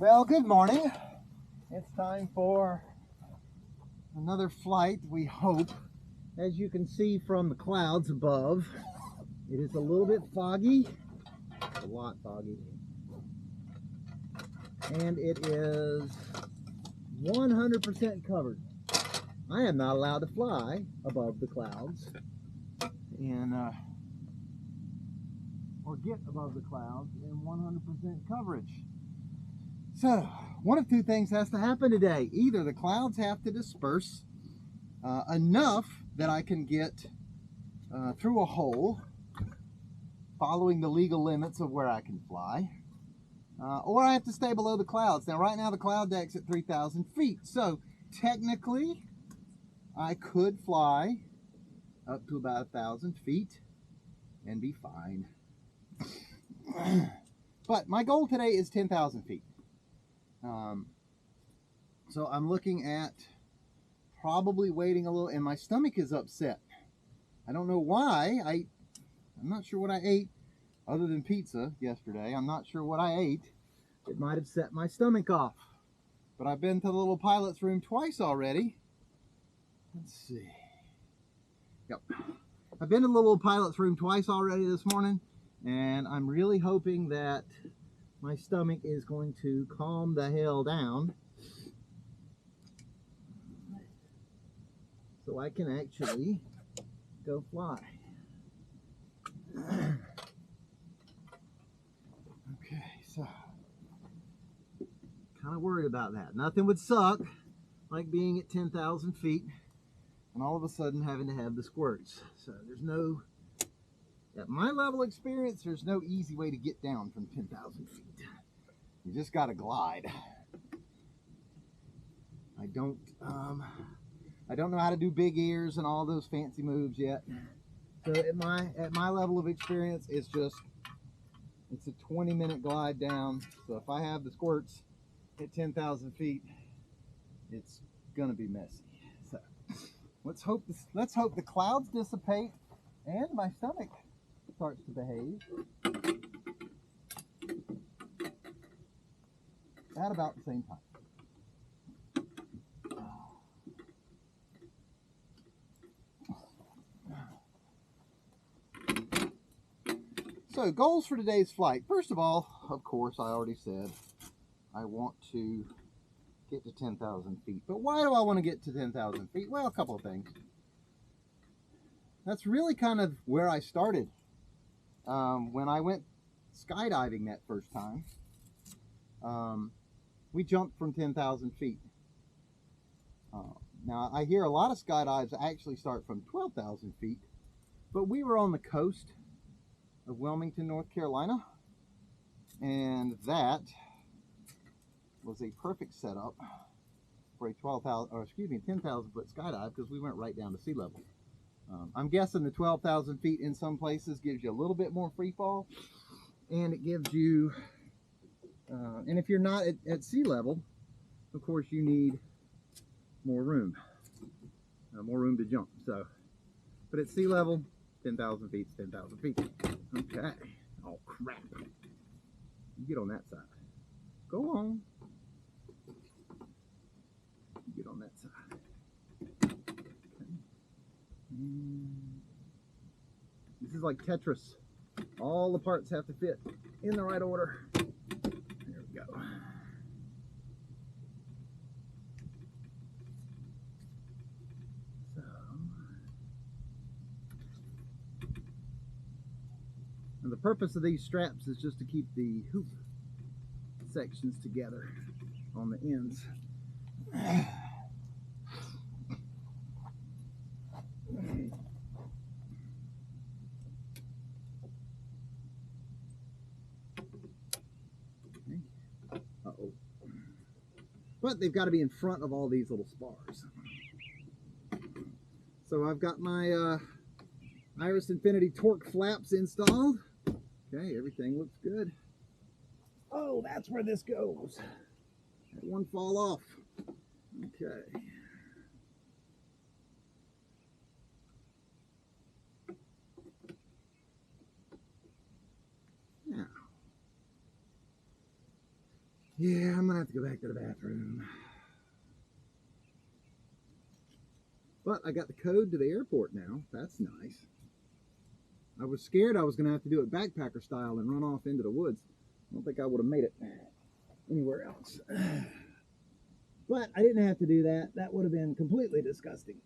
Well, good morning. It's time for another flight, we hope. As you can see from the clouds above, it is a little bit foggy, a lot foggy, and it is 100% covered. I am not allowed to fly above the clouds and or get above the clouds in 100% coverage. So, one of two things has to happen today. Either the clouds have to disperse enough that I can get through a hole, following the legal limits of where I can fly, or I have to stay below the clouds. Now, right now, the cloud deck's at 3,000 feet. So, technically, I could fly up to about 1,000 feet and be fine. But my goal today is 10,000 feet. So I'm looking at probably waiting a little, and my stomach is upset. I don't know why. I'm not sure what I ate other than pizza yesterday. I'm not sure what I ate. It might have set my stomach off. But I've been to the little pilot's room twice already. Let's see. Yep. I've been to the little pilot's room twice already this morning, and I'm really hoping that my stomach is going to calm the hell down so I can actually go fly. Okay, so kind of worried about that. Nothing would suck like being at 10,000 feet and all of a sudden having to have the squirts. So there's no, at my level of experience, there's no easy way to get down from 10,000 feet. You just got to glide. I don't know how to do big ears and all those fancy moves yet. So at my level of experience, it's a 20-minute glide down. So if I have the squirts at 10,000 feet, it's gonna be messy. So let's hope the clouds dissipate and my stomach starts to behave at about the same time. So, goals for today's flight. First of all, of course, I already said I want to get to 10,000 feet. But why do I want to get to 10,000 feet? Well, a couple of things. That's really kind of where I started. When I went skydiving that first time, we jumped from 10,000 feet. Now, I hear a lot of skydives actually start from 12,000 feet, but we were on the coast of Wilmington, North Carolina, and that was a perfect setup for a 10,000 foot skydive because we went right down to sea level. I'm guessing the 12,000 feet in some places gives you a little bit more free fall, and it gives you, and if you're not at sea level, of course you need more room to jump. So, but at sea level, 10,000 feet is 10,000 feet. Okay. Oh, crap. You get on that side. Go on. You get on that side. Okay. This is like Tetris. All the parts have to fit in the right order. There we go. And the purpose of these straps is just to keep the hoop sections together on the ends. Uh-oh. But they've got to be in front of all these little spars. So I've got my Iris Infinity torque flaps installed. Okay, everything looks good. Oh, that's where this goes. That one fall off. Okay. Now, Yeah, I'm gonna have to go back to the bathroom. But I got the code to the airport now. That's nice. I was scared I was gonna have to do it backpacker style and run off into the woods. I don't think I would have made it anywhere else. But I didn't have to do that. That would have been completely disgusting.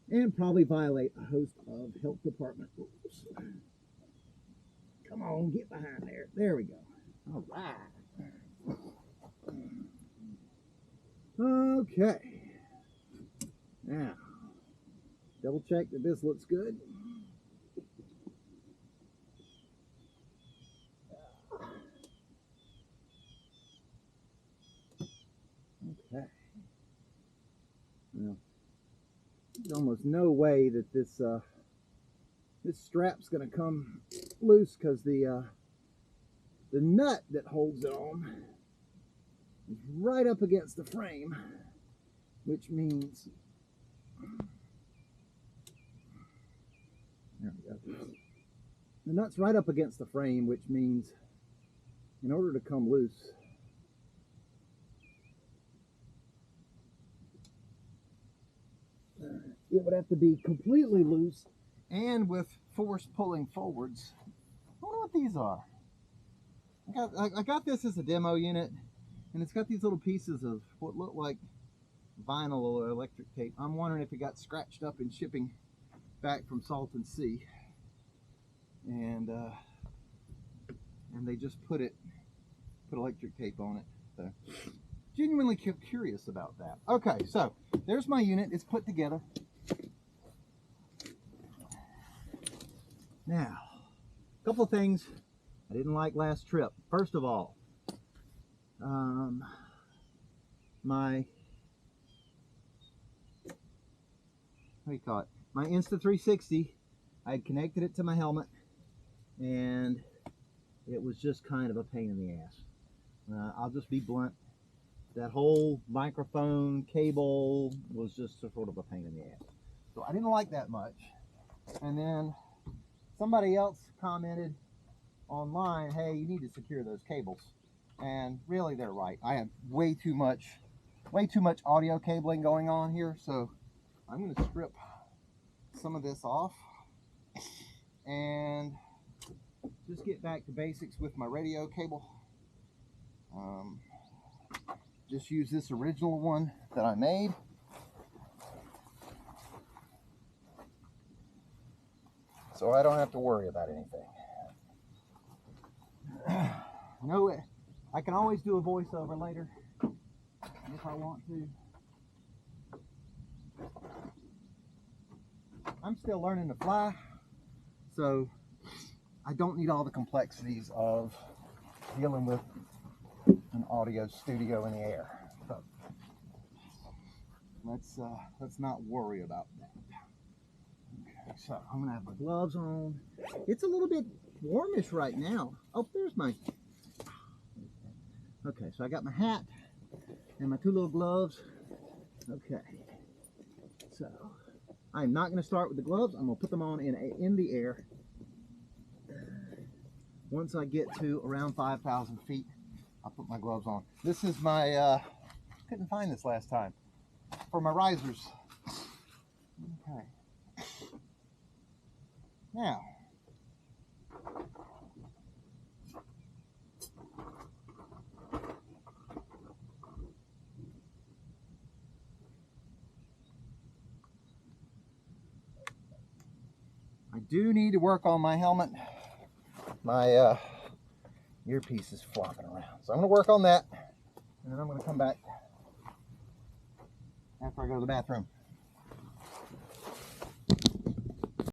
And probably violate a host of health department rules. Come on, get behind there. There we go. All right. Okay. Now, double check that this looks good. Okay. Well, there's almost no way that this strap's going to come loose because the nut that holds it on is right up against the frame, which means there we go. The nut's right up against the frame, which means in order to come loose, it would have to be completely loose and with force pulling forwards. I wonder what these are. I got this as a demo unit, and it's got these little pieces of what look like vinyl or electric tape. I'm wondering if it got scratched up in shipping back from Salton Sea, and they just put electric tape on it. So, genuinely curious about that. Okay, so there's my unit. It's put together. Now, a couple of things I didn't like last trip. First of all, my Insta360, I had connected it to my helmet, and it was just kind of a pain in the ass. I'll just be blunt. That whole microphone cable was just sort of a pain in the ass. So I didn't like that much. And then somebody else commented online, hey, you need to secure those cables. And really, they're right. I have way too much audio cabling going on here. So I'm going to strip some of this off and just get back to basics with my radio cable. Just use this original one that I made. So I don't have to worry about anything. No, I can always do a voiceover later if I want to. I'm still learning to fly, so I don't need all the complexities of dealing with an audio studio in the air. So let's not worry about that. Okay, so I'm gonna have my gloves on. It's a little bit warmish right now. Oh, there's my. Okay, so I got my hat and my two little gloves. Okay, so I'm not going to start with the gloves. I'm going to put them on in the air. Once I get to around 5,000 feet, I'll put my gloves on. This is my, couldn't find this last time, for my risers. Okay. Now, I do need to work on my helmet. My earpiece is flopping around. So I'm going to work on that, and then I'm going to come back after I go to the bathroom.